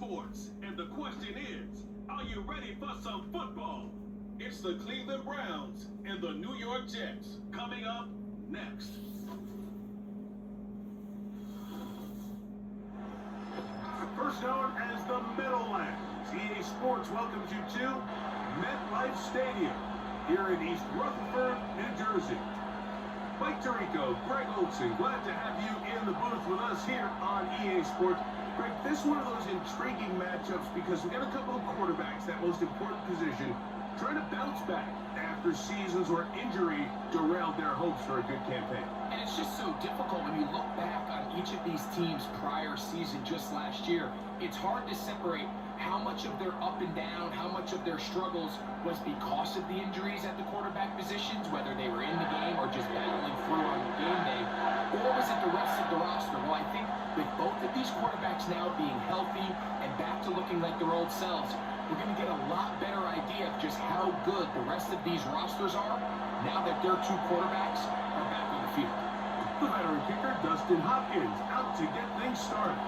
sports, and the question is, are you ready for some football? It's the Cleveland Browns and the New York Jets coming up next. First known as the Meadowlands, EA Sports welcomes you to MetLife Stadium here in East Rutherford, New Jersey. Mike Tirico, Greg Olson, glad to have you in the booth with us here on EA Sports. Greg, this is one of those intriguing matchups because we got a couple of quarterbacks, that most important position, trying to bounce back after seasons where injury derailed their hopes for a good campaign. And it's just so difficult when you look back on each of these teams' prior season just last year. It's hard to separate how much of their up and down, how much of their struggles was because of the injuries at the quarterback positions, whether they were in the game or just battling through on game day, or was it the rest of the roster? Well, I think with both of these quarterbacks now being healthy and back to looking like their old selves, we're going to get a lot better idea of just how good the rest of these rosters are now that their two quarterbacks are back on the field. The veteran kicker, Dustin Hopkins, out to get things started.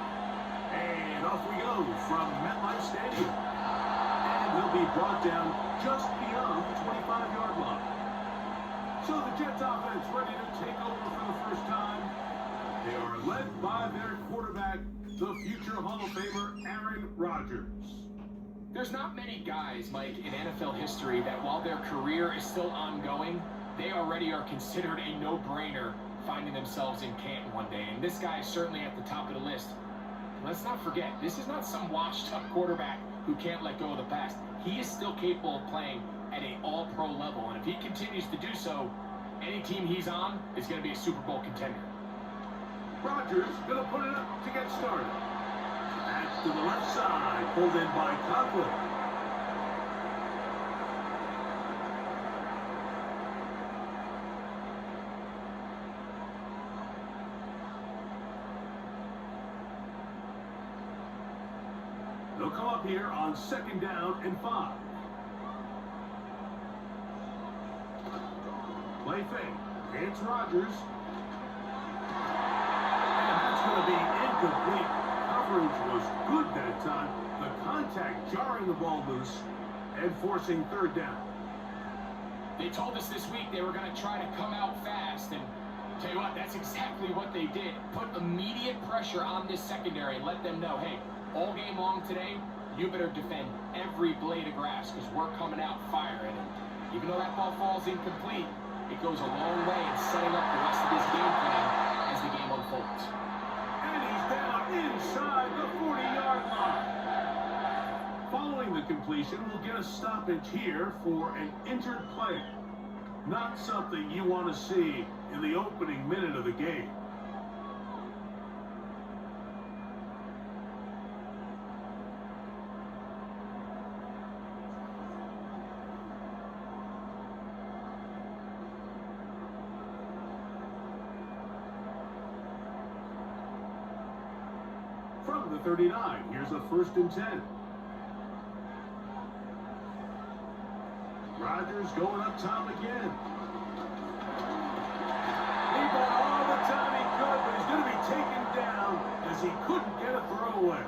And off we go from MetLife Stadium. And he'll be brought down just beyond the 25-yard line. So the Jets offense ready to take over for the first time. They are led by their quarterback, the future Hall of Famer, Aaron Rodgers. There's not many guys, Mike, in NFL history that while their career is still ongoing, they already are considered a no-brainer finding themselves in Canton one day. And this guy is certainly at the top of the list. Let's not forget, this is not some washed-up quarterback who can't let go of the past. He is still capable of playing at an all-pro level. And if he continues to do so, any team he's on is going to be a Super Bowl contender. Rodgers going to put it up to get started. Back to the left side, pulled in by Conklin. They'll come up here on second down and 5. Play fake. It's Rodgers. And that's going to be incomplete. Coverage was good that time. The contact jarring the ball loose and forcing third down. They told us this week they were going to try to come out fast, and tell you what, that's exactly what they did. Put immediate pressure on this secondary and let them know, hey, all game long today, you better defend every blade of grass because we're coming out firing. And even though that ball falls incomplete, it goes a long way in setting up the rest of this game plan as the game unfolds. And he's down inside the 40-yard line. Following the completion, we'll get a stoppage here for an injured player. Not something you want to see in the opening minute of the game. From the 39, here's a 1st and 10. Rodgers going up top again. He bought all the time he could, but he's going to be taken down as he couldn't get a throwaway.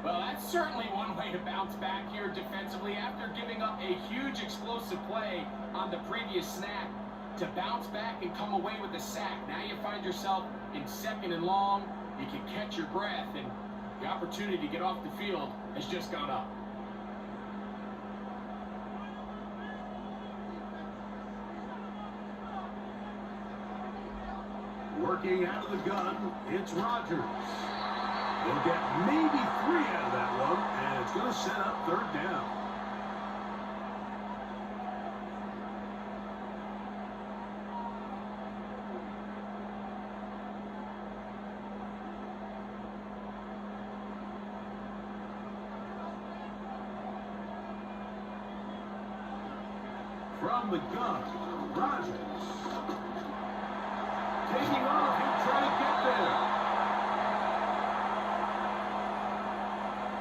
Well, that's certainly one way to bounce back here defensively after giving up a huge explosive play on the previous snap. To bounce back and come away with a sack. Now you find yourself in 2nd and long. You can catch your breath, and the opportunity to get off the field has just gone up. Working out of the gun, it's Rodgers. They'll get maybe 3 out of that one, and it's going to set up 3rd down. From the gun, Rodgers. Taking off, he'll try to get there.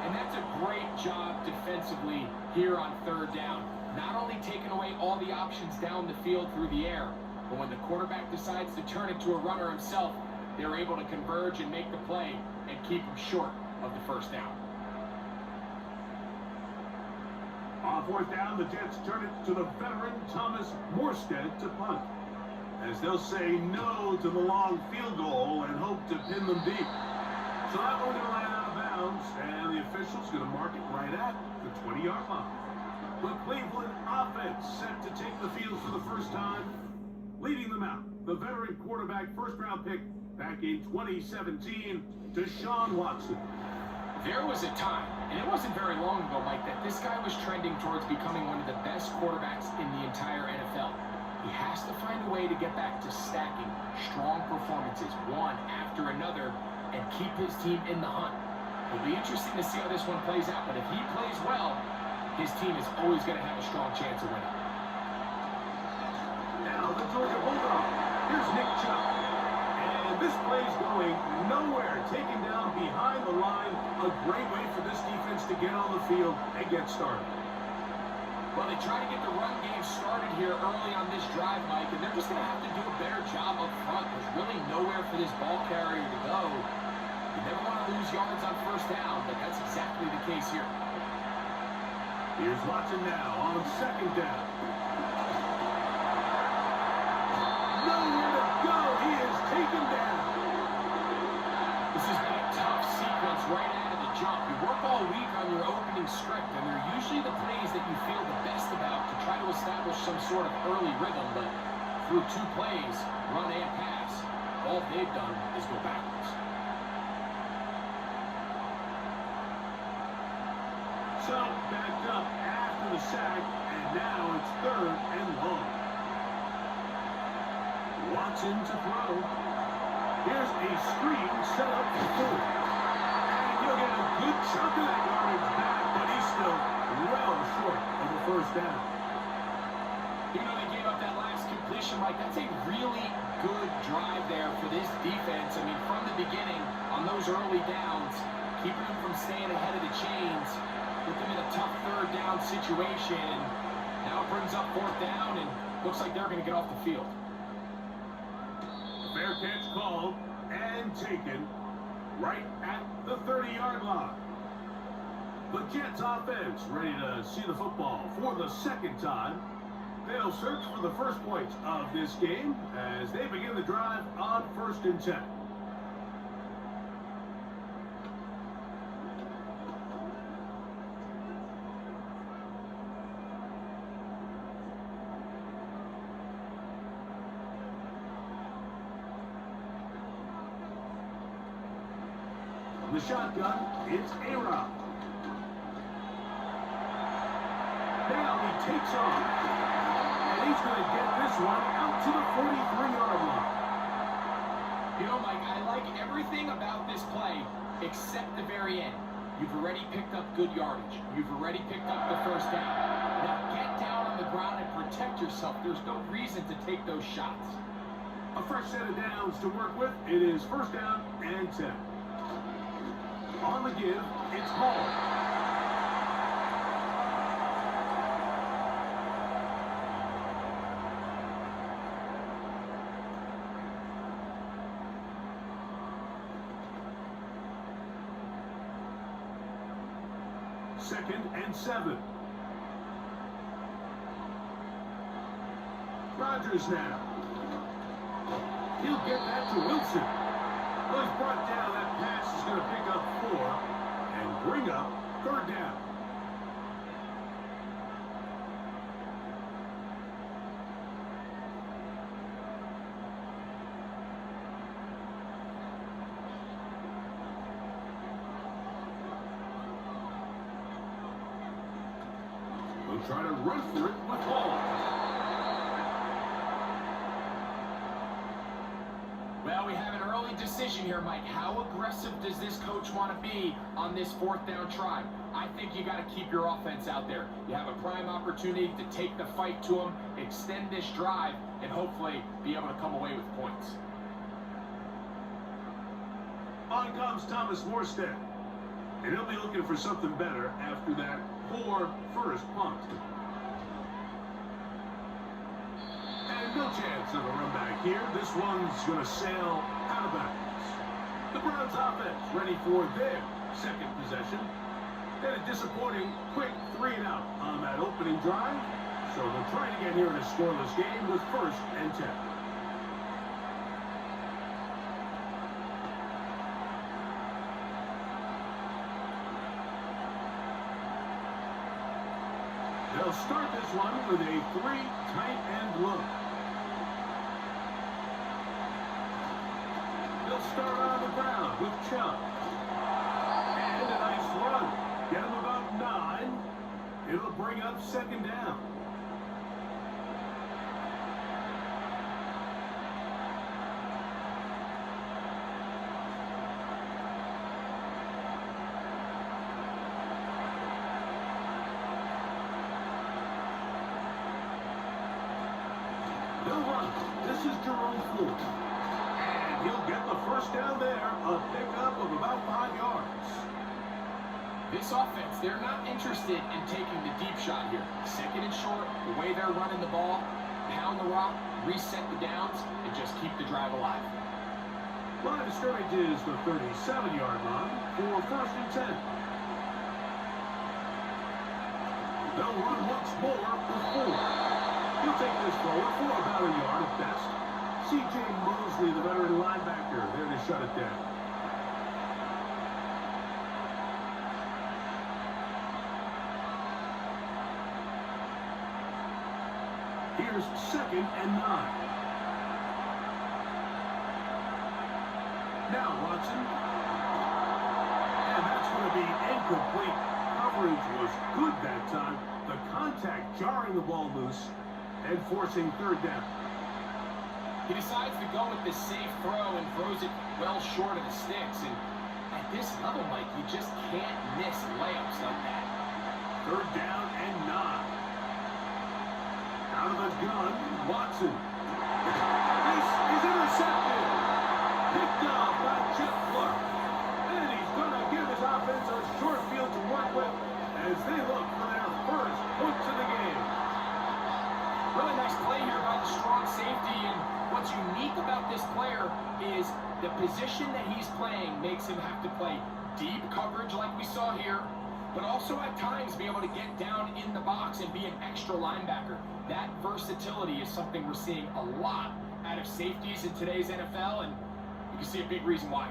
And that's a great job defensively here on 3rd down. Not only taking away all the options down the field through the air, but when the quarterback decides to turn into a runner himself, they're able to converge and make the play and keep him short. of the first down. On fourth down, the Jets turn it to the veteran Thomas Morstead to punt, as they'll say no to the long field goal and hope to pin them deep. So that one going to land out of bounds, and the official's going to mark it right at the 20-yard line. The Cleveland offense set to take the field for the first time, leading them out, the veteran quarterback first-round pick back in 2017, Deshaun Watson. There was a time, and it wasn't very long ago, Mike, that this guy was trending towards becoming one of the best quarterbacks in the entire NFL. He has to find a way to get back to stacking strong performances, one after another, and keep his team in the hunt. It'll be interesting to see how this one plays out, but if he plays well, his team is always going to have a strong chance of winning. Now the Georgia Bulldog. Here's Nick Chubb. And this play's going nowhere. Taken down behind the line. A great way for this defense to get on the field and get started. Well, they try to get the run game started here early on this drive, Mike, and they're just going to have to do a better job up front. There's really nowhere for this ball carrier to go. You never want to lose yards on first down, but that's exactly the case here. Here's Watson now on second down. Nowhere to go. He is taken down. This has been a tough sequence right out of the jump. You work all week on your opening script, and they're usually the plays that you feel the best about to try to establish some sort of early rhythm, but through two plays, run and pass, all they've done is go backwards. So, backed up after the sack, and now it's third and long. Watson to throw. Here's a screen set up for four. And he'll get a good chunk of that yardage back, but he's still well short of the first down. You know, they gave up that last completion, Mike. That's a really good drive there for this defense. I mean, from the beginning, on those early downs, keeping them from staying ahead of the chains, put them in a tough third down situation, and now it brings up fourth down, and looks like they're going to get off the field. Fair catch called and taken right at the 30-yard line. The Jets offense ready to see the football for the second time. They'll search for the first points of this game as they begin the drive on 1st and 10. The shotgun, it's A-Rob. Now he takes off. And he's going to get this one out to the 43-yard line. You know, Mike, I like everything about this play except the very end. You've already picked up good yardage. You've already picked up the first down. Now get down on the ground and protect yourself. There's no reason to take those shots. A fresh set of downs to work with. It is 1st down and 10. On the give, it's Hall. Second and 7. Rodgers now. He'll get that to Wilson. Well, he's brought down. That pass is going to pick up 4 and bring up 3rd down. We'll try to run for it with Hall. Well, we have an early decision here, Mike. How aggressive does this coach want to be on this 4th down try? I think you got to keep your offense out there. You have a prime opportunity to take the fight to them, extend this drive, and hopefully be able to come away with points. On comes Thomas Morstead. And he'll be looking for something better after that poor first punt. And no chance of a run back here. This one's going to sail out of bounds. The Browns offense ready for their second possession. And a disappointing quick 3-and-out on that opening drive. So they'll try it again here in a scoreless game with 1st and 10. They'll start this one with a 3 tight end look. They'll start on the ground with Chubb. And a nice run. Get him about 9. It'll bring up 2nd down. They'll run. This is Jerome Ford. And he'll get the 1st down there. A pickup of about 5 yards. This offense, they're not interested in taking the deep shot here. 2nd and short, the way they're running the ball, pound the rock, reset the downs, and just keep the drive alive. Line of scrimmage is the 37-yard line for 1st and 10. They'll run once more for Ford. He'll take this forward for about a yard at best. C.J. Mosley, the veteran linebacker, there to shut it down. Here's 2nd and 9. Now Watson. And that's going to be incomplete. Coverage was good that time. The contact jarring the ball loose and forcing 3rd down. He decides to go with the safe throw and throws it well short of the sticks. And at this level, Mike, you just can't miss layups like that. 3rd down and 9. Out of the gun, Watson. This is intercepted. Picked off by Chip Clark. And he's going to give his offense a short field to work with as they look for their 1st points of the game. Really nice play here by the strong safety. And what's unique about this player is the position that he's playing makes him have to play deep coverage like we saw here, but also at times be able to get down in the box and be an extra linebacker. That versatility is something we're seeing a lot out of safeties in today's NFL, and you can see a big reason why.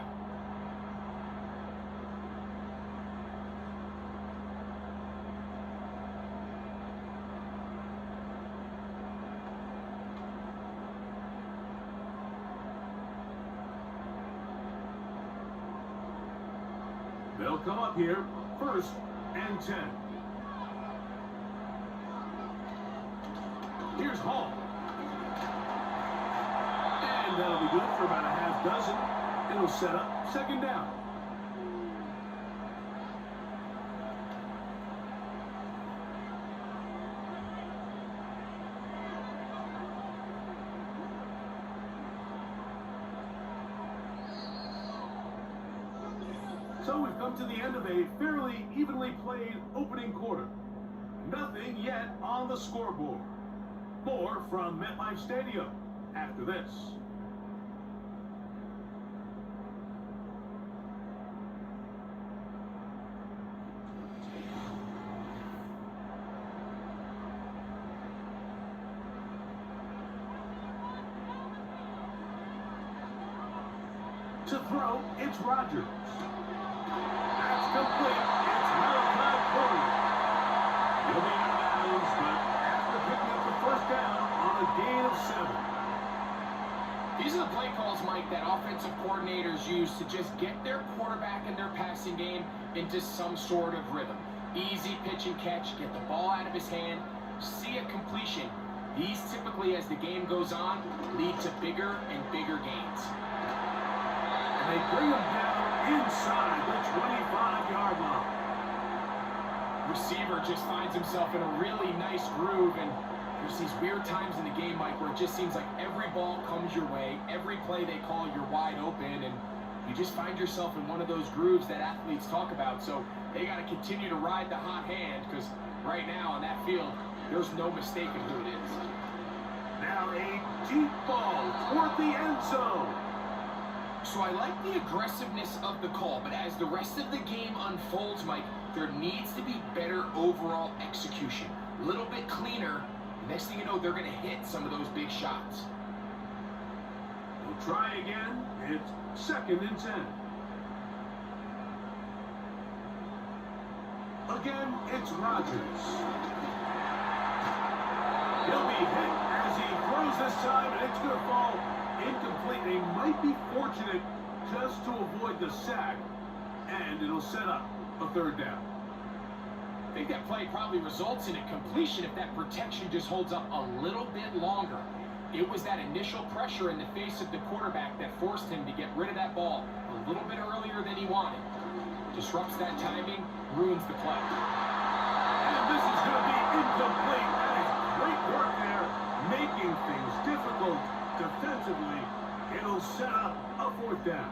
They'll come up here, 1st and 10. Here's Hall. And that'll be good for about a half dozen. It'll set up 2nd down. So we've come to the end of a fairly evenly played opening quarter. Nothing yet on the scoreboard. More from MetLife Stadium after this. To throw, it's Rodgers. That's complete. It's Malachi Corey. He'll be out of bounds, but after picking up the 1st down on a gain of 7. These are the play calls, Mike, that offensive coordinators use to just get their quarterback and their passing game into some sort of rhythm. Easy pitch and catch, get the ball out of his hand, see a completion. These typically, as the game goes on, lead to bigger and bigger gains. And they bring him down inside the 25-yard line. Receiver just finds himself in a really nice groove, and there's these weird times in the game, Mike, where it just seems like every ball comes your way, every play they call, you're wide open, and you just find yourself in one of those grooves that athletes talk about. So they got to continue to ride the hot hand, because right now on that field, there's no mistaking who it is. Now a deep ball toward the end zone. So I like the aggressiveness of the call, but as the rest of the game unfolds, Mike, there needs to be better overall execution. A little bit cleaner. Next thing you know, they're going to hit some of those big shots. We'll try again. It's 2nd and 10. Again, it's Rodgers. He'll be hit as he throws this time, and it's going to fall incomplete. They might be fortunate just to avoid the sack, and it'll set up a 3rd down. I think that play probably results in a completion if that protection just holds up a little bit longer. It was that initial pressure in the face of the quarterback that forced him to get rid of that ball a little bit earlier than he wanted. Disrupts that timing, ruins the play. And this is going to be incomplete. That is great work there, making things difficult defensively. It'll set up a 4th down.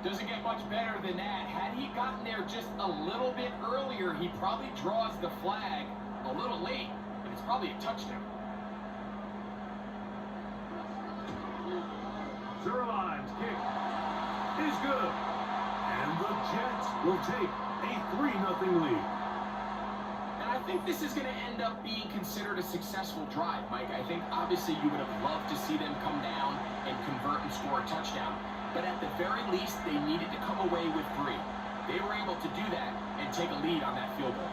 Doesn't get much better than that. Had he gotten there just a little bit earlier, he probably draws the flag a little late, and it's probably a touchdown. Zerline's kick is good. And the Jets will take a 3-0 lead. And I think this is going to end up being considered a successful drive, Mike. I think obviously you would have loved to see them come down and convert and score a touchdown. But at the very least, they needed to come away with 3. They were able to do that and take a lead on that field goal.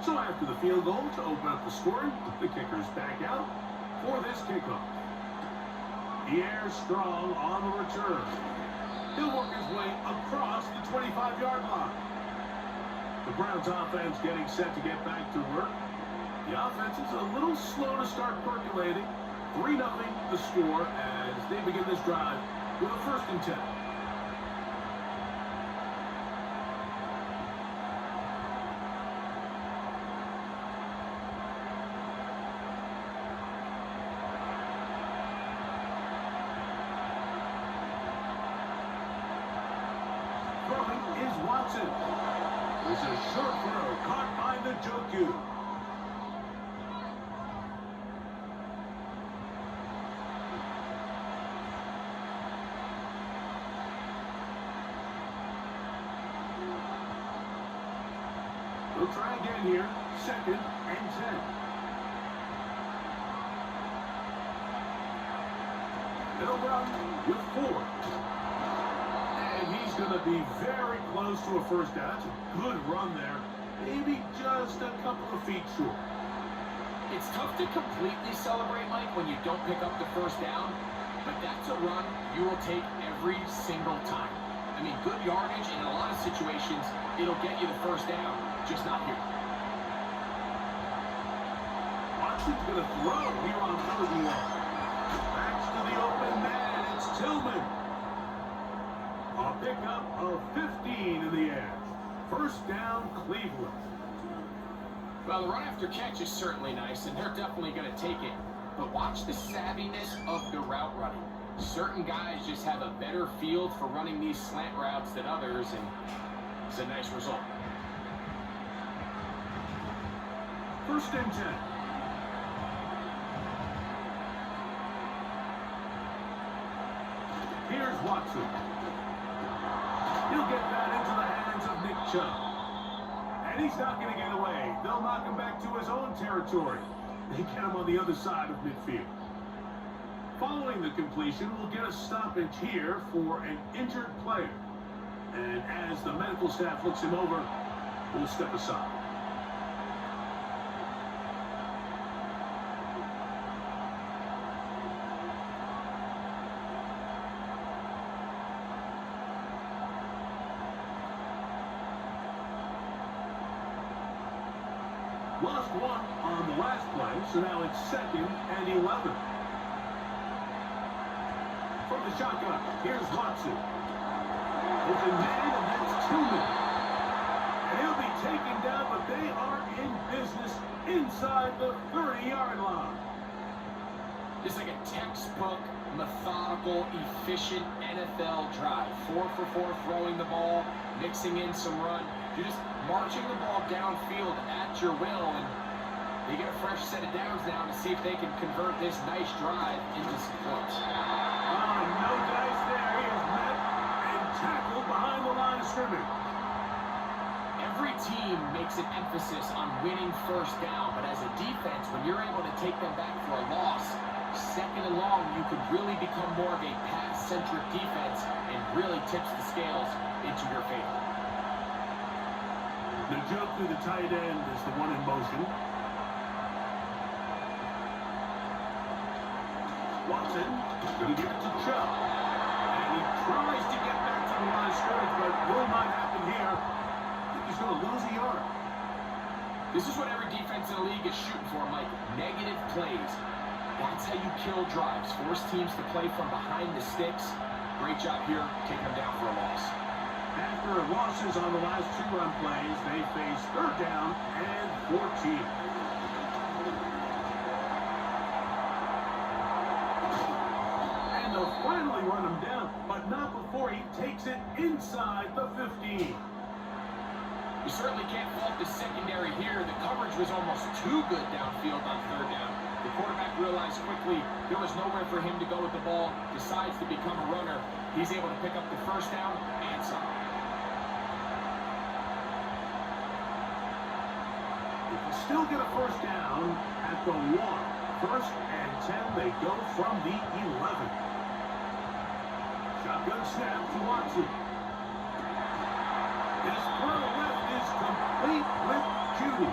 So after the field goal to open up the scoring, the kicker's back out for this kickoff. The air strong on the return. He'll work his way across the 25-yard line. The Browns offense getting set to get back to work. The offense is a little slow to start percolating. 3-0 the score as they begin this drive with a 1st and 10. Watson. There's a short throw caught by the Njoku. We'll try again here. 2nd and 10. They'll run with 4. And he's going to be very close to a 1st down. That's a good run there. Maybe just a couple of feet short. It's tough to completely celebrate, Mike, when you don't pick up the 1st down. But that's a run you will take every single time. I mean, good yardage, and in a lot of situations, it'll get you the 1st down, just not here. Watson's going to throw here on 3rd and 1. Backs to the open man. It's Tillman. A pickup of 15 in the air. 1st down, Cleveland. Well, the run after catch is certainly nice, and they're definitely going to take it. But watch the savviness of the route running. Certain guys just have a better field for running these slant routes than others, and it's a nice result. 1st and 10. Here's Watson. He'll get that into the hands of Nick Chubb. And he's not going to get away. They'll knock him back to his own territory. They get him on the other side of midfield. Following the completion, we'll get a stoppage here for an injured player. And as the medical staff looks him over, we'll step aside. Lost 1 on the last play, so now it's 2nd and 11. From the shotgun, here's Watson. Open man, and that's Tillman. And he'll be taken down, but they are in business inside the 30-yard line. Just like a textbook, methodical, efficient NFL drive. 4 for 4 throwing the ball, mixing in some run. You're just marching the ball downfield at your will, and they get a fresh set of downs now to see if they can convert this nice drive into some points. No dice there. He is met and tackled behind the line of scrimmage. Every team makes an emphasis on winning first down, but as a defense, when you're able to take them back for a loss, second and long, you could really become more of a pass-centric defense and really tips the scales into your favor. The jump through the tight end is the one in motion. Watson going to give it to Chubb. And he tries to get back to the line of scrimmage, but will not happen here. I think he's going to lose a yard. This is what every defense in the league is shooting for, Mike. Negative plays. That's how you kill drives. Force teams to play from behind the sticks. Great job here, taking them down for a loss. After losses on the last 2 run plays, they face 3rd down and 14. And they'll finally run him down, but not before he takes it inside the 15. You certainly can't fault the secondary here. The coverage was almost too good downfield on 3rd down. The quarterback realized quickly there was nowhere for him to go with the ball, decides to become a runner. He's able to pick up the 1st down and some. They can still get a 1st down at the 1. 1st and 10, they go from the 11. Shotgun snap to Watson. His throw left is complete with Judy.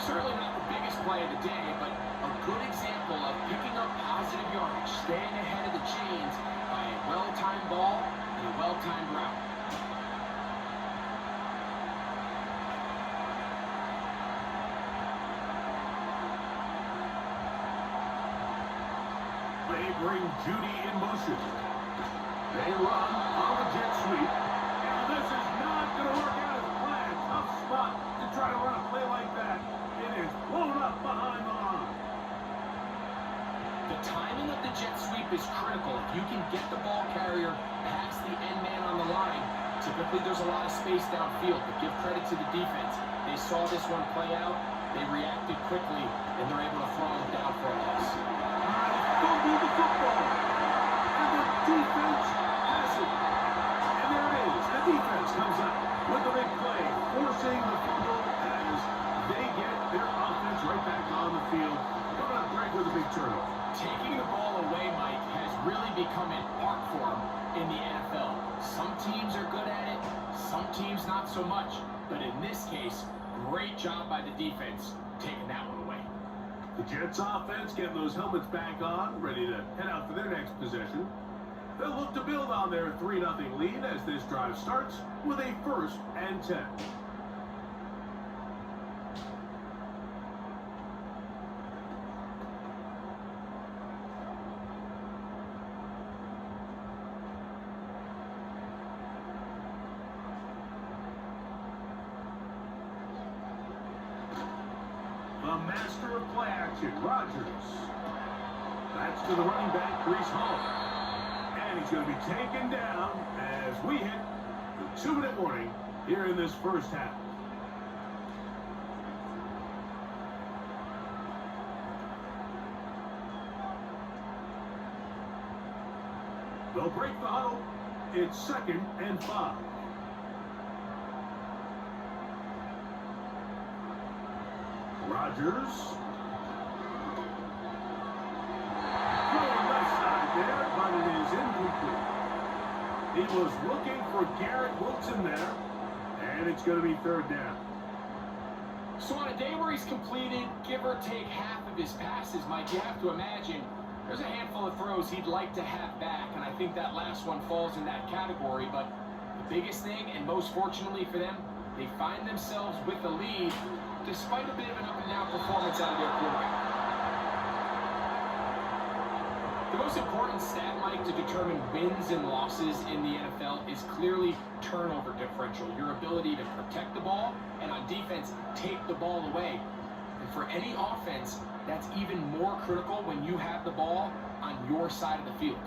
Certainly not the biggest play of the day, but a good example of picking up positive yardage, staying ahead of the chains by a well-timed ball and a well-timed route. They bring Judy in motion. They run on the jet sweep. And this is not going to work out as planned. Tough spot to try to run a play like that. It is blown up behind the line. The timing of the jet sweep is critical. If you can get the ball carrier past the end man on the line, typically there's a lot of space downfield, but give credit to the defense. They saw this one play out, they reacted quickly, and they're able to throw him down for a loss. Fumble the football. And the defense has it. And there it is. The defense comes up with the big play, forcing the fumble as they get their offense right back on the field. Coming up break with a big turnover. Taking the ball away, Mike, has really become an art form in the NFL. Some teams are good at it, some teams not so much. But in this case, great job by the defense taking that one away. The Jets offense getting those helmets back on, ready to head out for their next possession. They'll look to build on their 3-0 lead as this drive starts with a 1st and 10. The master of play action, Rodgers. That's to the running back, Brees Hall. And he's going to be taken down as we hit the 2-minute warning here in this 1st half. They'll break the huddle. It's 2nd and 5. Rodgers. Throwing left side there, but it is incomplete. He was looking for Garrett Wilson there, and it's going to be 3rd down. So on a day where he's completed, give or take half of his passes, Mike, you have to imagine there's a handful of throws he'd like to have back, and I think that last one falls in that category. But the biggest thing, and most fortunately for them, they find themselves with the lead despite a bit of an up-and-down performance out of their quarterback. The most important stat, Mike, to determine wins and losses in the NFL is clearly turnover differential, your ability to protect the ball and on defense take the ball away. And for any offense, that's even more critical when you have the ball on your side of the field.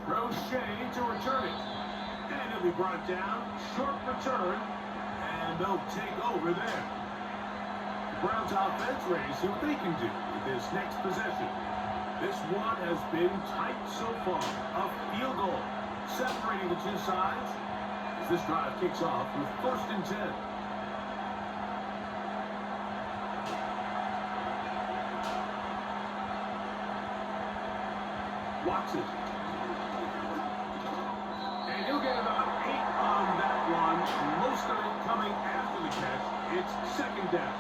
Crochet to return it. And it'll be brought down. Short return. And they'll take over there. The Browns offense ready to see what they can do with this next possession. This one has been tight so far. A field goal separating the two sides as this drive kicks off with 1st and 10. Watson. And he'll get about 8 on that one. Most of it coming after the catch. It's 2nd down.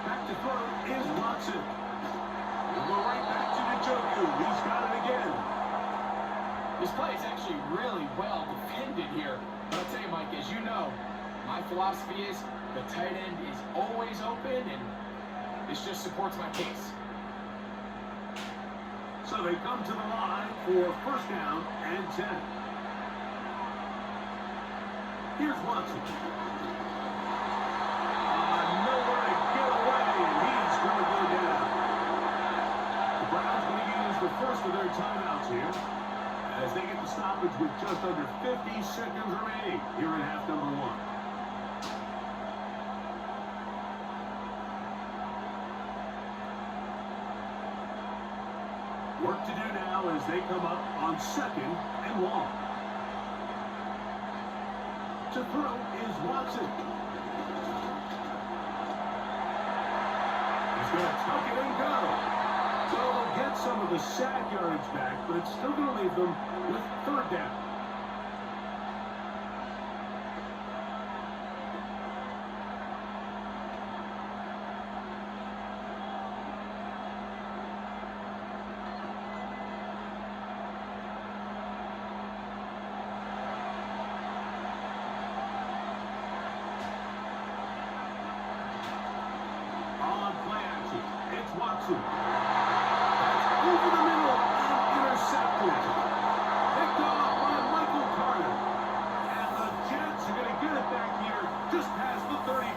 Back to throw is Watson. We'll go right back to Njoku. He's got it again. This play is actually really well defended here. But I'll tell you, Mike, as you know, my philosophy is the tight end is always open, and this just supports my case. So they come to the line for 1st down and 10. Here's Watson. Nowhere to get away, and he's going to go down. The Browns going to use the first of their timeouts here as they get the stoppage with just under 50 seconds remaining here in half number 1. Work to do now as they come up on 2nd and long. To throw is Watson. He's going to tuck it and go. So they'll get some of the sack yardage back, but it's still going to leave them with 3rd down. Watson. That's over the middle and intercepted. Picked off by Michael Carter. And the Jets are going to get it back here just past the 35.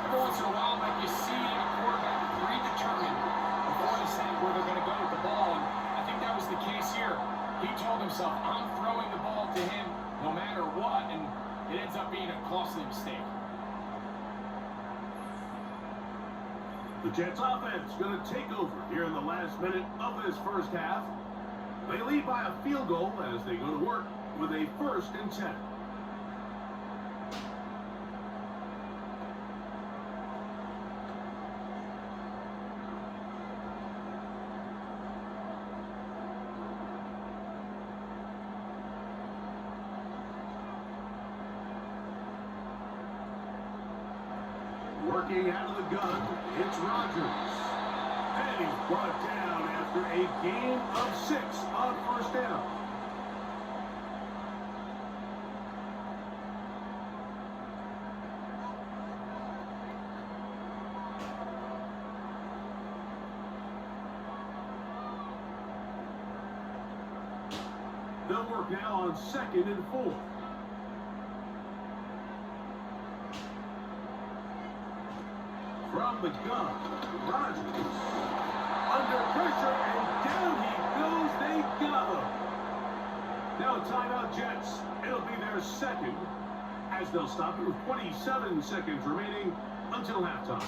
Every once in a while, Mike, you see a quarterback predetermined before they say where they're going to go with the ball. And I think that was the case here. He told himself, I'm throwing the ball to him no matter what. And it ends up being a costly mistake. The Jets offense going to take over here in the last minute of this first half. They lead by a field goal as they go to work with a 1st and 10. Working out of the gun, it's Rodgers. And he's brought down after a gain of 6 on 1st down. They'll work now on 2nd and 4. From the gun, Rodgers under pressure, and down he goes. They got him. Now timeout Jets. It'll be their 2nd as they'll stop it with 27 seconds remaining until halftime.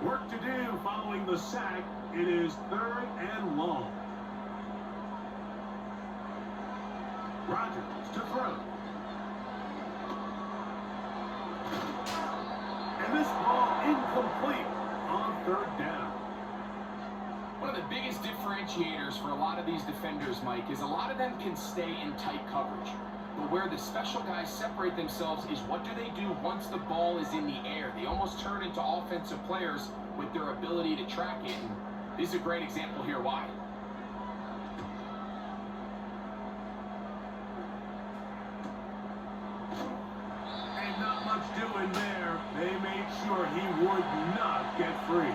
Work to do following the sack. It is 3rd and long. Rodgers to throw. And this ball incomplete on 3rd down. One of the biggest differentiators for a lot of these defenders, Mike, is a lot of them can stay in tight coverage. But where the special guys separate themselves is what do they do once the ball is in the air? They almost turn into offensive players with their ability to track it. And this is a great example here why. And not much doing there. They made sure he would not get free.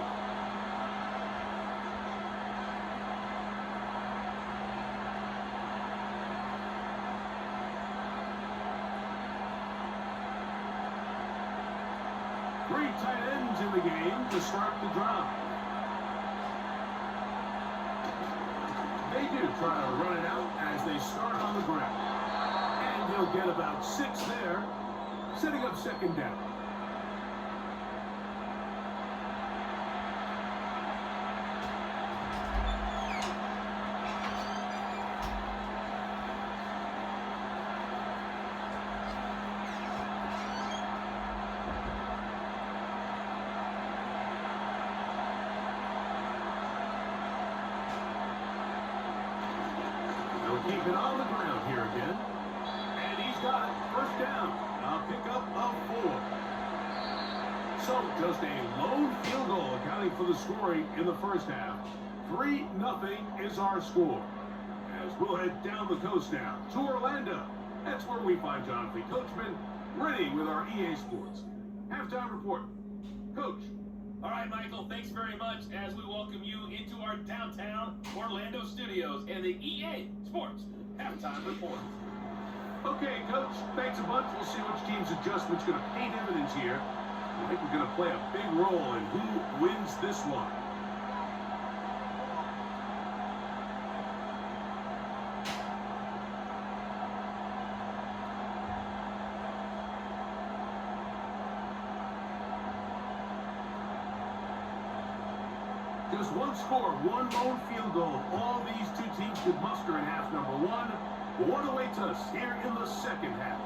Three tight ends in the game to start the drive. They do try to run it out as they start on the ground. And he'll get about 6 there, setting up second down. Keep it on the ground here again. And he's got it. First down. A pickup of 4. So just a lone field goal accounting for the scoring in the first half. 3-0 is our score. As we'll head down the coast now to Orlando. That's where we find Jonathan Coachman ready with our EA Sports halftime report. Coach. All right, Michael, thanks very much as we welcome you into our downtown Orlando studios and the EA Sports Halftime Report. Okay, Coach, thanks a bunch. We'll see which team's adjustment's going to paint evidence here. I think we're going to play a big role in who wins this one. Just one score, one lone field goal. All these two teams could muster in half number 1. What awaits us here in the second half?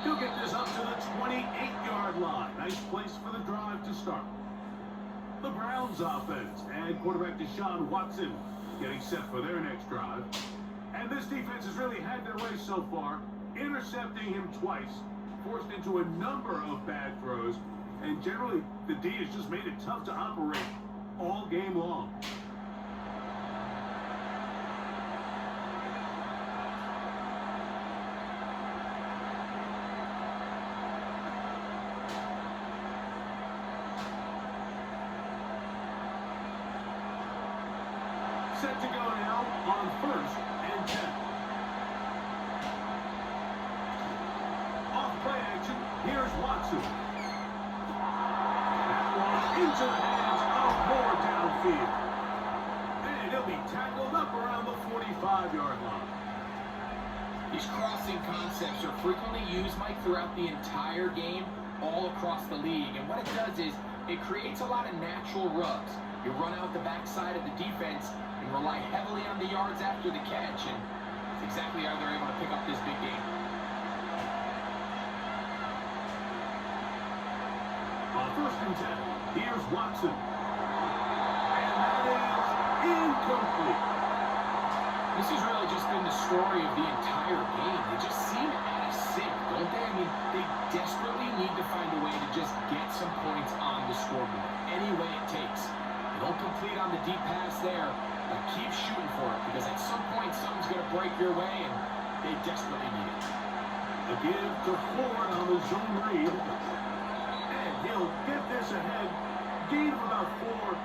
He'll get this up to the 28-yard line. Nice place for the drive to start. The Browns offense and quarterback Deshaun Watson getting set for their next drive. And this defense has really had their way so far, intercepting him twice, forced into a number of bad throws. And generally, the D has just made it tough to operate all game long. Set to go now on 1st and 10. Off play action, here's Watson. Into the hands of Moore downfield. And he'll be tackled up around the 45-yard line. These crossing concepts are frequently used, Mike, throughout the entire game, all across the league. And what it does is it creates a lot of natural rubs. You run out the backside of the defense and rely heavily on the yards after the catch. And it's exactly how they're able to pick up this big game. On 1st and 10, here's Watson. And that is incomplete. This has really just been the story of the entire game. They just seem out of sync, don't they? I mean, they desperately need to find a way to just get some points on the scoreboard, any way it takes. They don't complete on the deep pass there, but keep shooting for it, because at some point, something's going to break your way, and they desperately need it. A give to Ford on the zone read. He'll get this ahead, gain of about 4,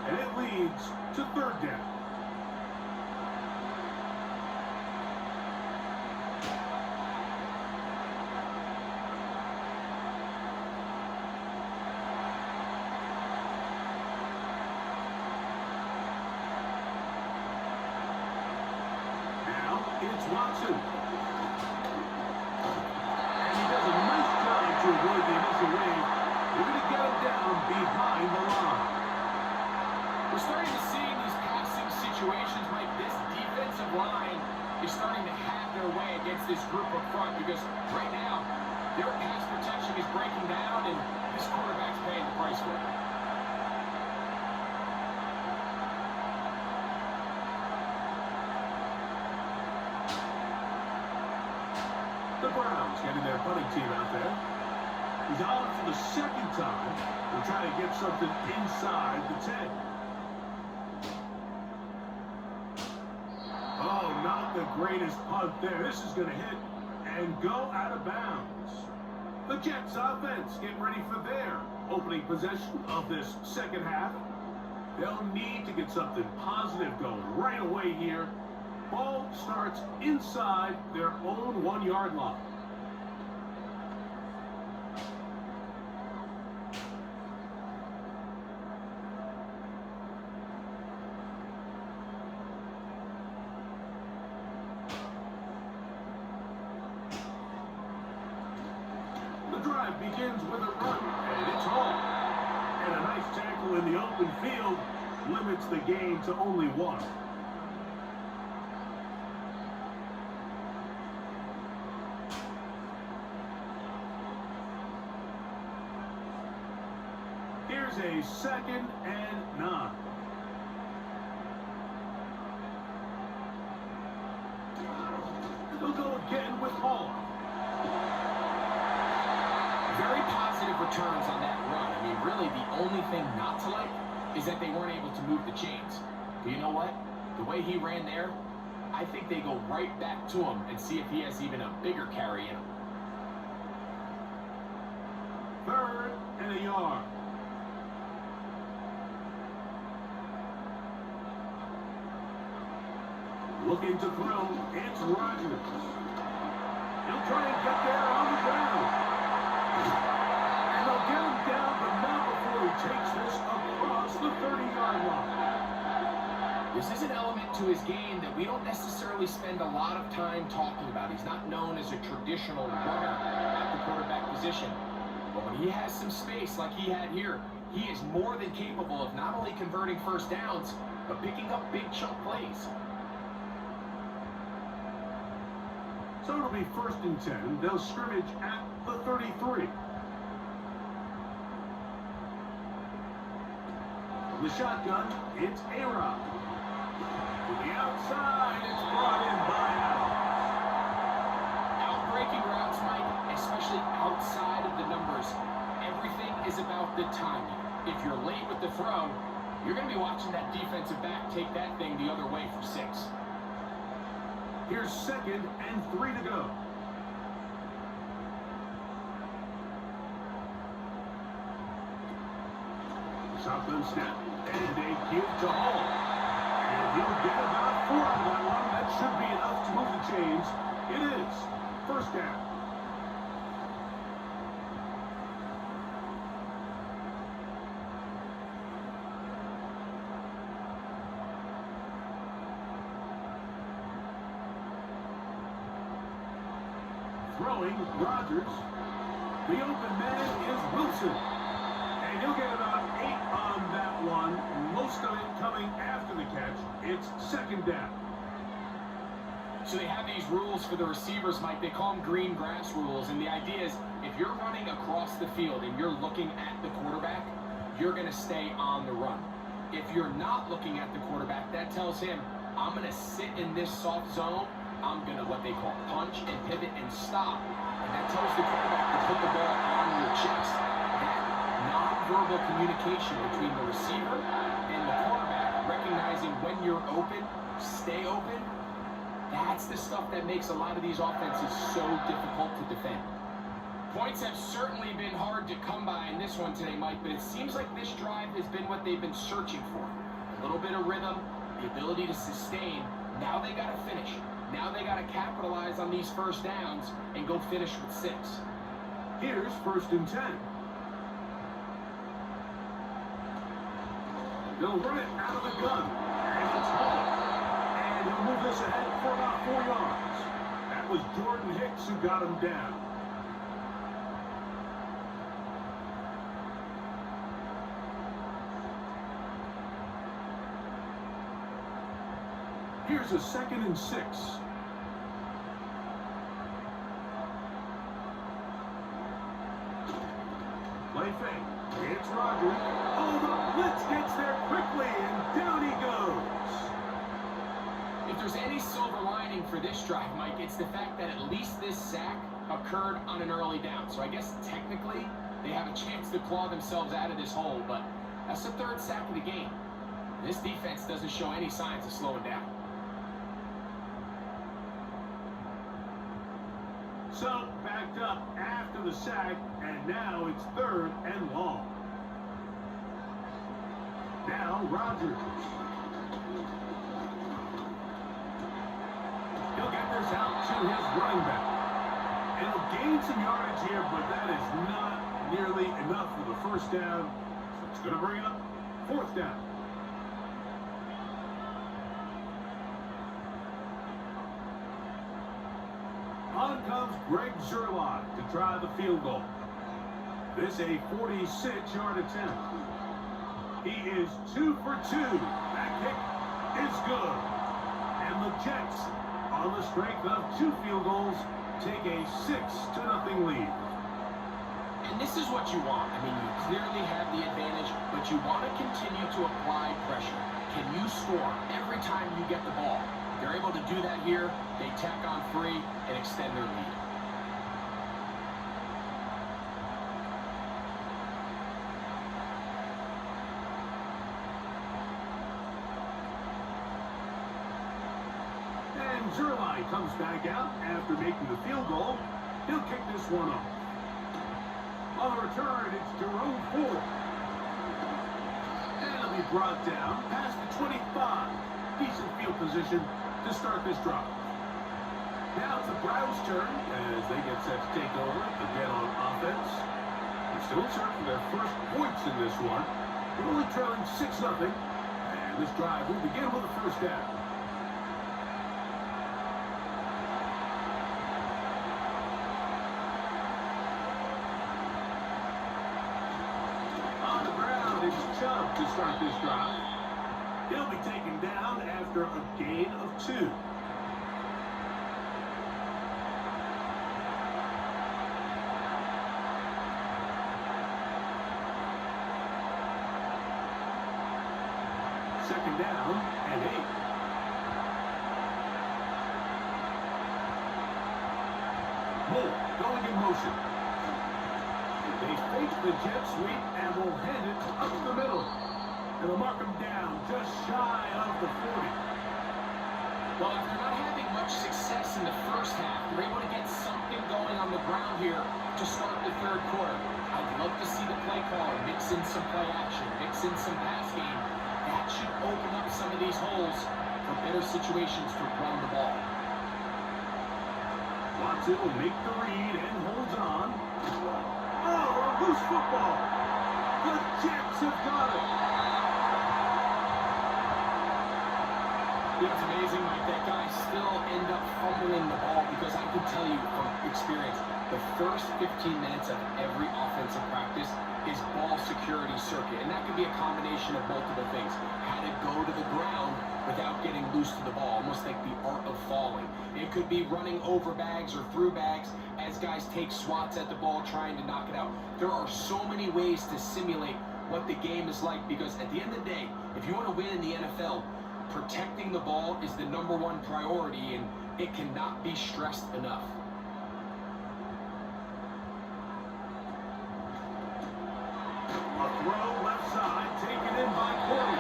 and it leads to 3rd down. Now it's Watson. And he does a nice job to avoid the initial wave. We're going to get it down behind the line. We're starting to see in these passing situations, Mike, this defensive line is starting to have their way against this group up front, because right now, their pass protection is breaking down, and this quarterback's paying the price for it. The Browns getting their punting team out there. He's on for the second time. They're trying to get something inside the 10. Oh, not the greatest punt there. This is going to hit and go out of bounds. The Jets offense getting ready for their opening possession of this second half. They'll need to get something positive going right away here. Ball starts inside their own 1-yard line. The drive begins with a run, and it's home. And a nice tackle in the open field limits the gain to only 1. Here's a 2nd and 9. They'll go again with Hall. Very positive returns on that run. I mean, really, the only thing not to like is that they weren't able to move the chains. But you know what? The way he ran there, I think they go right back to him and see if he has even a bigger carry in him. 3rd and a yard. Looking to throw, it's Rodgers. He'll try and get there on the ground. And they'll get him down, but not before he takes this across the 30-yard line. This is an element to his game that we don't necessarily spend a lot of time talking about. He's not known as a traditional runner at the quarterback position. But when he has some space like he had here, he is more than capable of not only converting first downs, but picking up big chunk plays. So it'll be 1st and 10. They'll scrimmage at the 33. From the shotgun, it's A-Rod. To the outside, it's brought in by Adams. Outbreaking routes, Mike, especially outside of the numbers, everything is about the timing. If you're late with the throw, you're going to be watching that defensive back take that thing the other way for 6. Here's 2nd and 3 to go. Shotgun snap, and a give to Hall. And he'll get about 4 on that one. That should be enough to move the chains. It is 1st down. Throwing, Rodgers. The open man is Wilson. And he'll get about 8 on that one. Most of it coming after the catch. It's 2nd down. So they have these rules for the receivers, Mike. They call them green grass rules. And the idea is if you're running across the field and you're looking at the quarterback, you're going to stay on the run. If you're not looking at the quarterback, that tells him, I'm going to sit in this soft zone. I'm going to what they call punch and pivot and stop. And that tells the quarterback to put the ball on your chest. That non-verbal communication between the receiver and the quarterback, recognizing when you're open, stay open, that's the stuff that makes a lot of these offenses so difficult to defend. Points have certainly been hard to come by in this one today, Mike, but it seems like this drive has been what they've been searching for. A little bit of rhythm, the ability to sustain. Now they got to finish. Now they got to capitalize on these first downs and go finish with 6. Here's 1st and 10. They'll run it out of the gun. And it's Hall. And he'll move this ahead for about 4 yards. That was Jordan Hicks who got him down. Here's a 2nd and 6. Play fake. It's Rodgers. Oh, the blitz gets there quickly, and down he goes. If there's any silver lining for this drive, Mike, it's the fact that at least this sack occurred on an early down. So I guess technically they have a chance to claw themselves out of this hole, but that's the third sack of the game. This defense doesn't show any signs of slowing down. So, backed up after the sack, and now it's 3rd and long. Now, Rodgers. He'll get this out to his running back. And he'll gain some yardage here, but that is not nearly enough for the first down. So it's going to bring up 4th down. On comes Greg Zuerlein to try the field goal. This a 46-yard attempt. He is 2 for 2. That kick is good. And the Jets, on the strength of 2 field goals, take a 6-0 lead. And this is what you want. I mean, you clearly have the advantage, but you want to continue to apply pressure. Can you score every time you get the ball? They're able to do that here. They tack on 3 and extend their lead. And Zuerlein comes back out after making the field goal. He'll kick this one off. On the return, it's Jerome Ford. And he'll be brought down past the 25. Decent field position to start this drive. Now it's the Browns' turn as they get set to take over again on offense. They're still in search for their first points in this one. They're only trailing 6-0. And this drive will begin with a first down. On the ground, it's Chubb to start this drive. He'll be taken down after a gain of 2. Second down and 8. Moore going in motion. They fake the jet sweep and will hand it up the middle. And they'll mark him down just shy of the 40. Well, if they're not having much success in the first half, they're able to get something going on the ground here to start the 3rd quarter. I'd love to see the play caller mix in some play action, mix in some pass game. That should open up some of these holes for better situations to run the ball. Watson will make the read and holds on. Oh, a loose football. The Jets have got it. It's amazing, Mike, that guys still end up fumbling the ball because I can tell you from experience, the first 15 minutes of every offensive practice is ball security circuit. And that could be a combination of multiple things. How to go to the ground without getting loose to the ball, almost like the art of falling. It could be running over bags or through bags as guys take swats at the ball trying to knock it out. There are so many ways to simulate what the game is like because at the end of the day, if you want to win in the NFL, protecting the ball is the #1 priority, and it cannot be stressed enough. A throw left side taken in by Corey.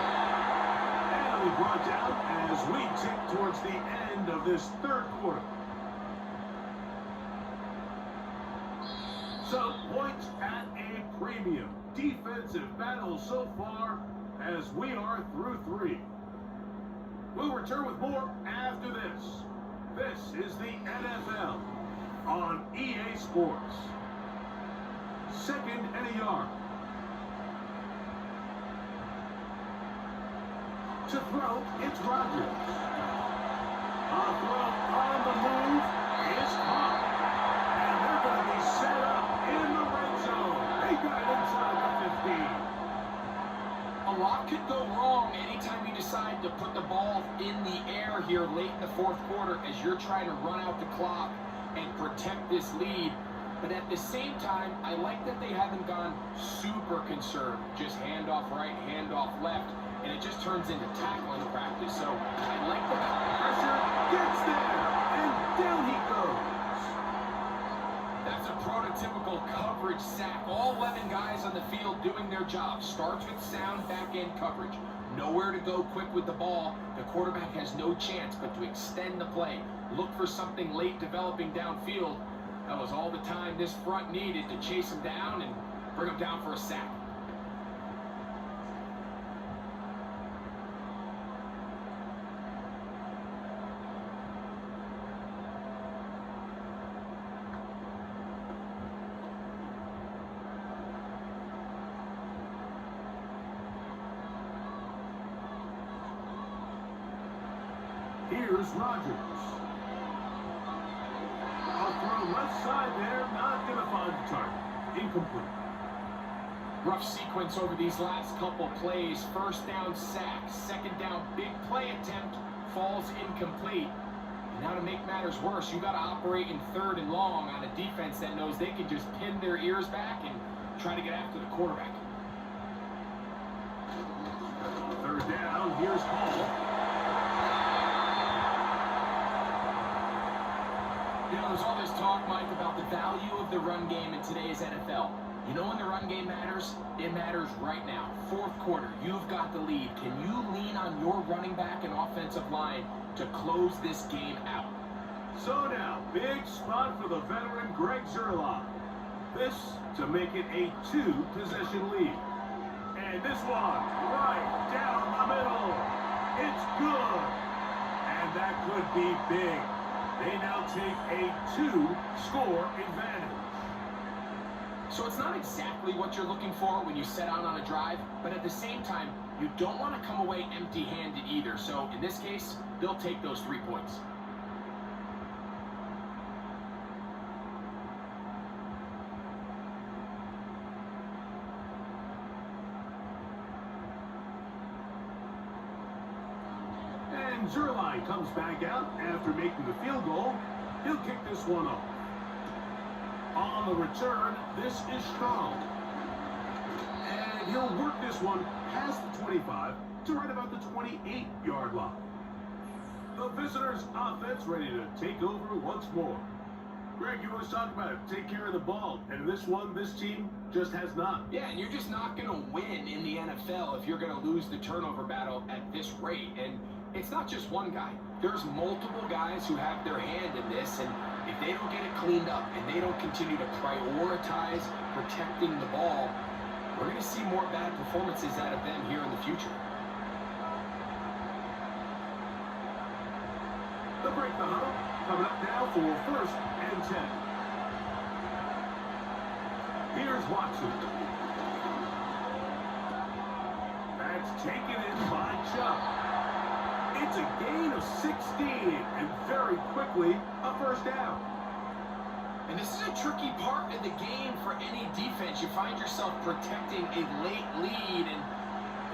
And he'll be brought down as we tick towards the end of this 3rd quarter. So, points at a premium. Defensive battle so far as we are through 3. We'll return with more after this. This is the NFL on EA Sports. 2nd and a yard. To throw, it's Rodgers. A throw on the move is caught. And they're going to be set up in the red zone. They got it inside the 15. A lot could go wrong anytime you decide to put the ball in the air here late in the 4th quarter as you're trying to run out the clock and protect this lead. But at the same time, I like that they haven't gone super conserved. Just handoff right, handoff left, and it just turns into tackling practice. So I like the Pressure gets there, and down he goes. typical coverage sack. All 11 guys on the field doing their job. Starts with sound back-end coverage. Nowhere to go quick with the ball. The quarterback has no chance but to extend the play. Look for something late developing downfield. That was all the time this front needed to chase him down and bring him down for a sack. Here's Rodgers. I'll throw left side there, not going to find the target. Incomplete. Rough sequence over these last couple plays. First down sack, second down big play attempt, falls incomplete. And now to make matters worse, you got to operate in 3rd and long on a defense that knows they can just pin their ears back and try to get after the quarterback. 3rd down, here's Hall. You know, there's all this talk, Mike, about the value of the run game in today's NFL. You know when the run game matters? It matters right now. 4th quarter, you've got the lead. Can you lean on your running back and offensive line to close this game out? So now, big spot for the veteran Greg Zuerlein. This to make it a 2-possession lead. And this one, right down the middle. It's good. And that could be big. They now take a 2-score advantage. So it's not exactly what you're looking for when you set out on a drive, but at the same time, you don't want to come away empty-handed either. So in this case, they'll take those 3 points. And Zuerlein comes back out after making the field goal. He'll kick this one off. On the return, this is strong. And he'll work this one past the 25 to right about the 28-yard line. The visitors' offense ready to take over once more. Greg, you always talk about it. Take care of the ball. And this one, this team just has not. Yeah, and you're just not going to win in the NFL if you're going to lose the turnover battle at this rate. And it's not just one guy. There's multiple guys who have their hand in this, and if they don't get it cleaned up and they don't continue to prioritize protecting the ball, we're going to see more bad performances out of them here in the future. The break the huddle coming up now for 1st and 10. Here's Watson. That's taken in by Chubb. It's a gain of 16, and very quickly, a 1st down. And this is a tricky part of the game for any defense. You find yourself protecting a late lead, and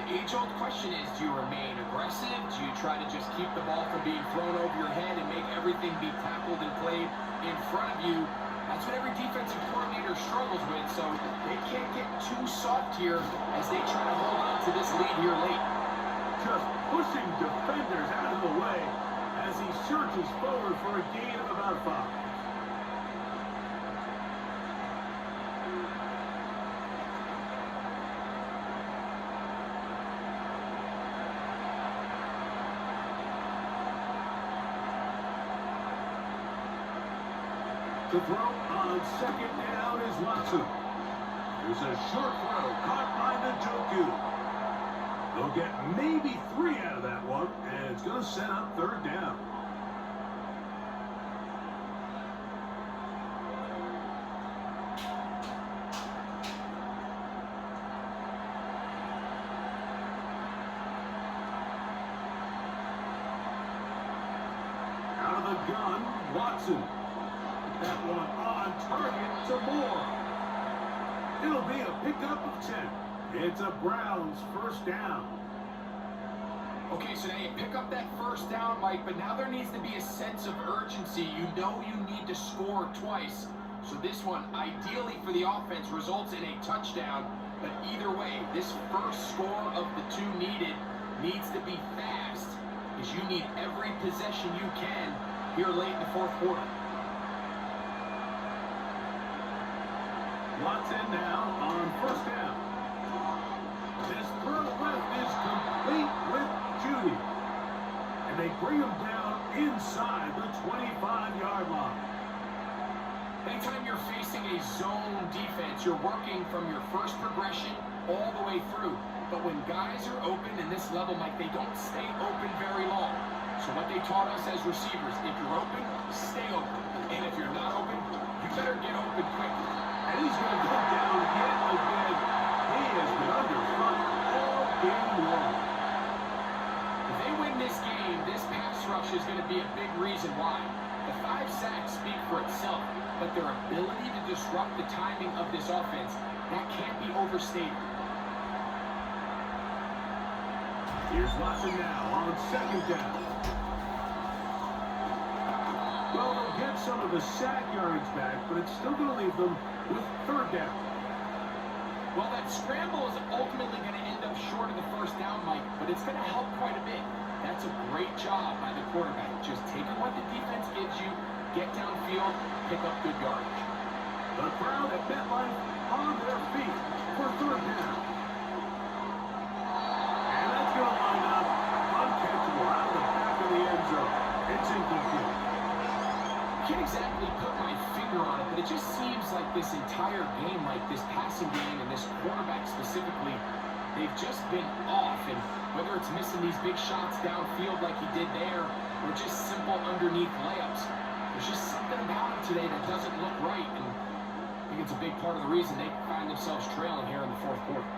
the age-old question is, do you remain aggressive? Do you try to just keep the ball from being thrown over your head and make everything be tackled and played in front of you? That's what every defensive coordinator struggles with, so they can't get too soft here as they try to hold on to this lead here late. Just pushing defenders out of the way as he surges forward for a gain of about 5. To throw on 2nd down is Watson. There's a short throw caught by Njoku. They'll get maybe 3 out of that one, and it's going to set up 3rd down. Out of the gun, Watson. That one on target to Moore. It'll be a pickup of 10. It's a Browns 1st down. Okay, so now you pick up that 1st down, Mike, but now there needs to be a sense of urgency. You know you need to score twice. So this one, ideally for the offense, results in a touchdown. But either way, this first score of the 2 needed needs to be fast, because you need every possession you can here late in the 4th quarter. Watson now on first down. This throw left is complete with Judy. And they bring him down inside the 25-yard line. Anytime you're facing a zone defense, you're working from your first progression all the way through. But when guys are open in this level, Mike, they don't stay open very long. So what they taught us as receivers, if you're open, stay open. And if you're not open, you better get open quick. And he's going to go down yet again. He has been under fire all game long. If they win this game, this pass rush is going to be a big reason why. The 5 sacks speak for itself, but their ability to disrupt the timing of this offense, that can't be overstated. Here's Watson now on second down. Well, they'll get some of the sack yards back, but it's still going to leave them with third down. Well, that scramble is ultimately going to end up short of the first down, Mike, but it's going to help quite a bit. That's a great job by the quarterback. Just taking what the defense gives you, get downfield, pick up good yardage. The crowd at MetLife on their feet for third down. And that's going to line up uncatchable out of the back of the end zone. It's incomplete. I can't exactly put my finger on it, but it just seems like this entire game, like this passing game and this quarterback specifically, they've just been off. And whether it's missing these big shots downfield like he did there, or just simple underneath layups, there's just something about him today that doesn't look right. And I think it's a big part of the reason they find themselves trailing here in the fourth quarter.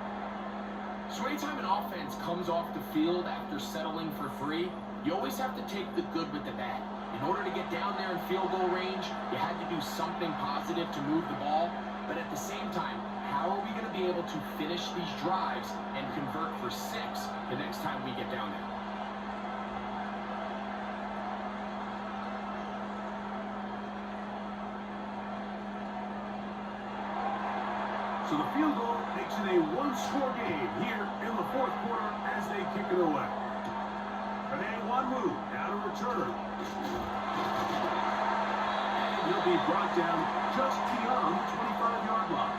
So anytime an offense comes off the field after settling for 3, you always have to take the good with the bad. In order to get down there in field goal range, you had to do something positive to move the ball. But at the same time, how are we going to be able to finish these drives and convert for 6 the next time we get down there? So the field goal makes it a one-score game here in the fourth quarter as they kick it away. Wanwu now to return. And he'll be brought down just beyond the 25-yard line.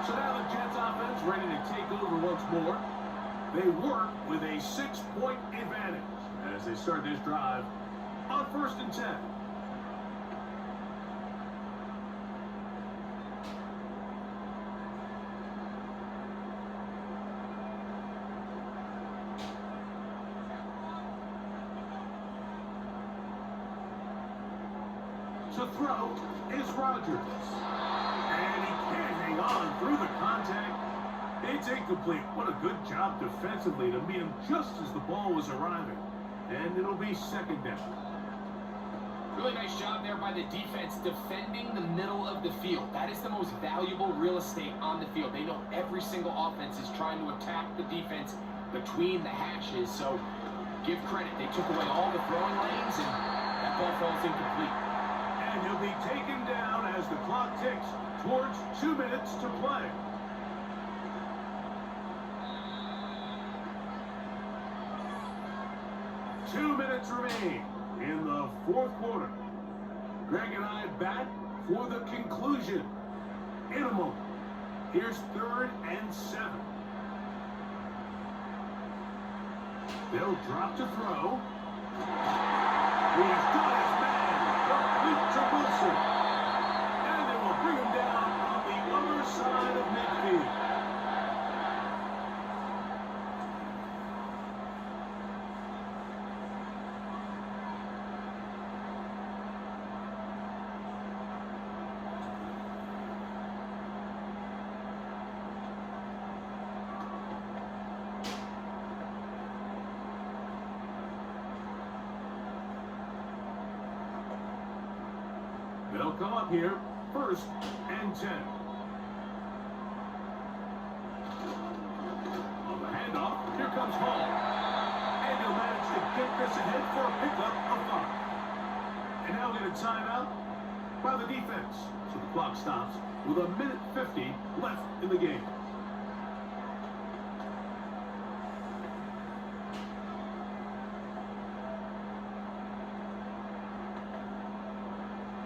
So now the Jets offense ready to take over once more. They work with a 6-point advantage as they start this drive on 1st and 10. To throw is Rodgers. And he can't hang on through the contact. It's incomplete. What a good job defensively to meet him just as the ball was arriving. And it'll be 2nd down. Really nice job there by the defense defending the middle of the field. That is the most valuable real estate on the field. They know every single offense is trying to attack the defense between the hashes. So give credit. They took away all the throwing lanes and that ball falls incomplete. And he'll be taken down as the clock ticks towards 2 minutes to play. Two minutes remain in the fourth quarter. Greg and I back for the conclusion in a moment. Here's 3rd and 7. They'll drop to throw. He's got his man. Complete to Wilson. And they will bring him down on the other side of midfield. They'll come up here, 1st and 10. On the handoff, here comes Hall. And he'll manage to get this ahead for a pickup of 5. And now get a timeout by the defense. So the clock stops with 1:50 left in the game.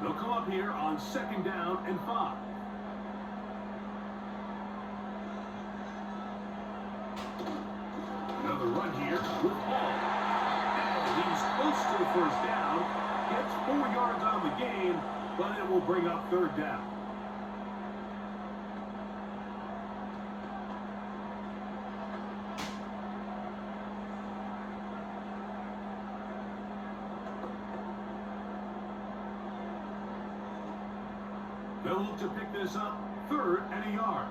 They'll come up here on 2nd down and 5. Another run here with Hall. And he's close to the first down. Gets 4 yards on the gain, but it will bring up third down. They'll look to pick this up, 3rd and a yard.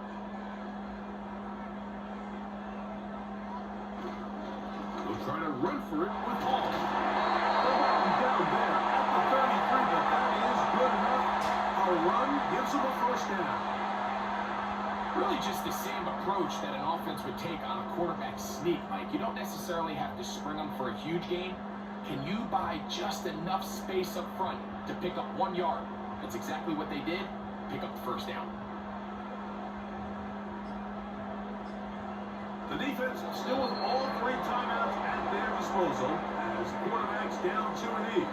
They'll try to run for it with Hall. They'll knock him down there at the 33, but that is good enough. A run gives them a first down. Really just the same approach that an offense would take on a quarterback sneak. Like, you don't necessarily have to spring them for a huge gain. Can you buy just enough space up front to pick up 1 yard? That's exactly what they did. Pick up the first down. The defense still with all 3 timeouts at their disposal as the quarterback's down 2-8.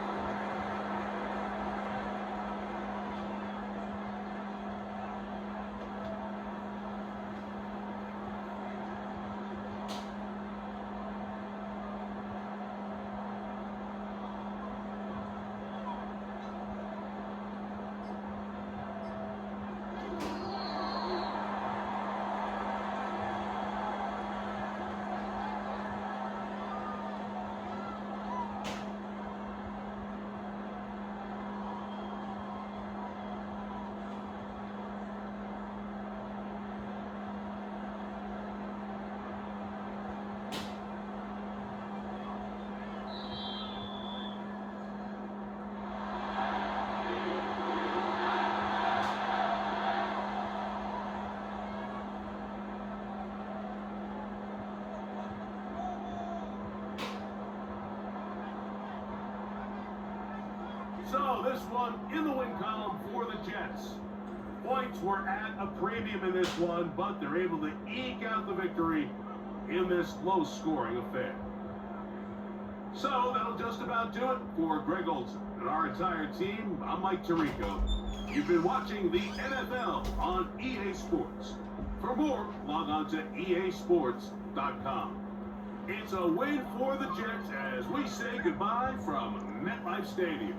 So this one in the win column for the Jets. Points were at a premium in this one, but they're able to eke out the victory in this low-scoring affair. So that'll just about do it for Greg Olson and our entire team. I'm Mike Tirico. You've been watching the NFL on EA Sports. For more, log on to easports.com. It's a win for the Jets as we say goodbye from MetLife Stadium.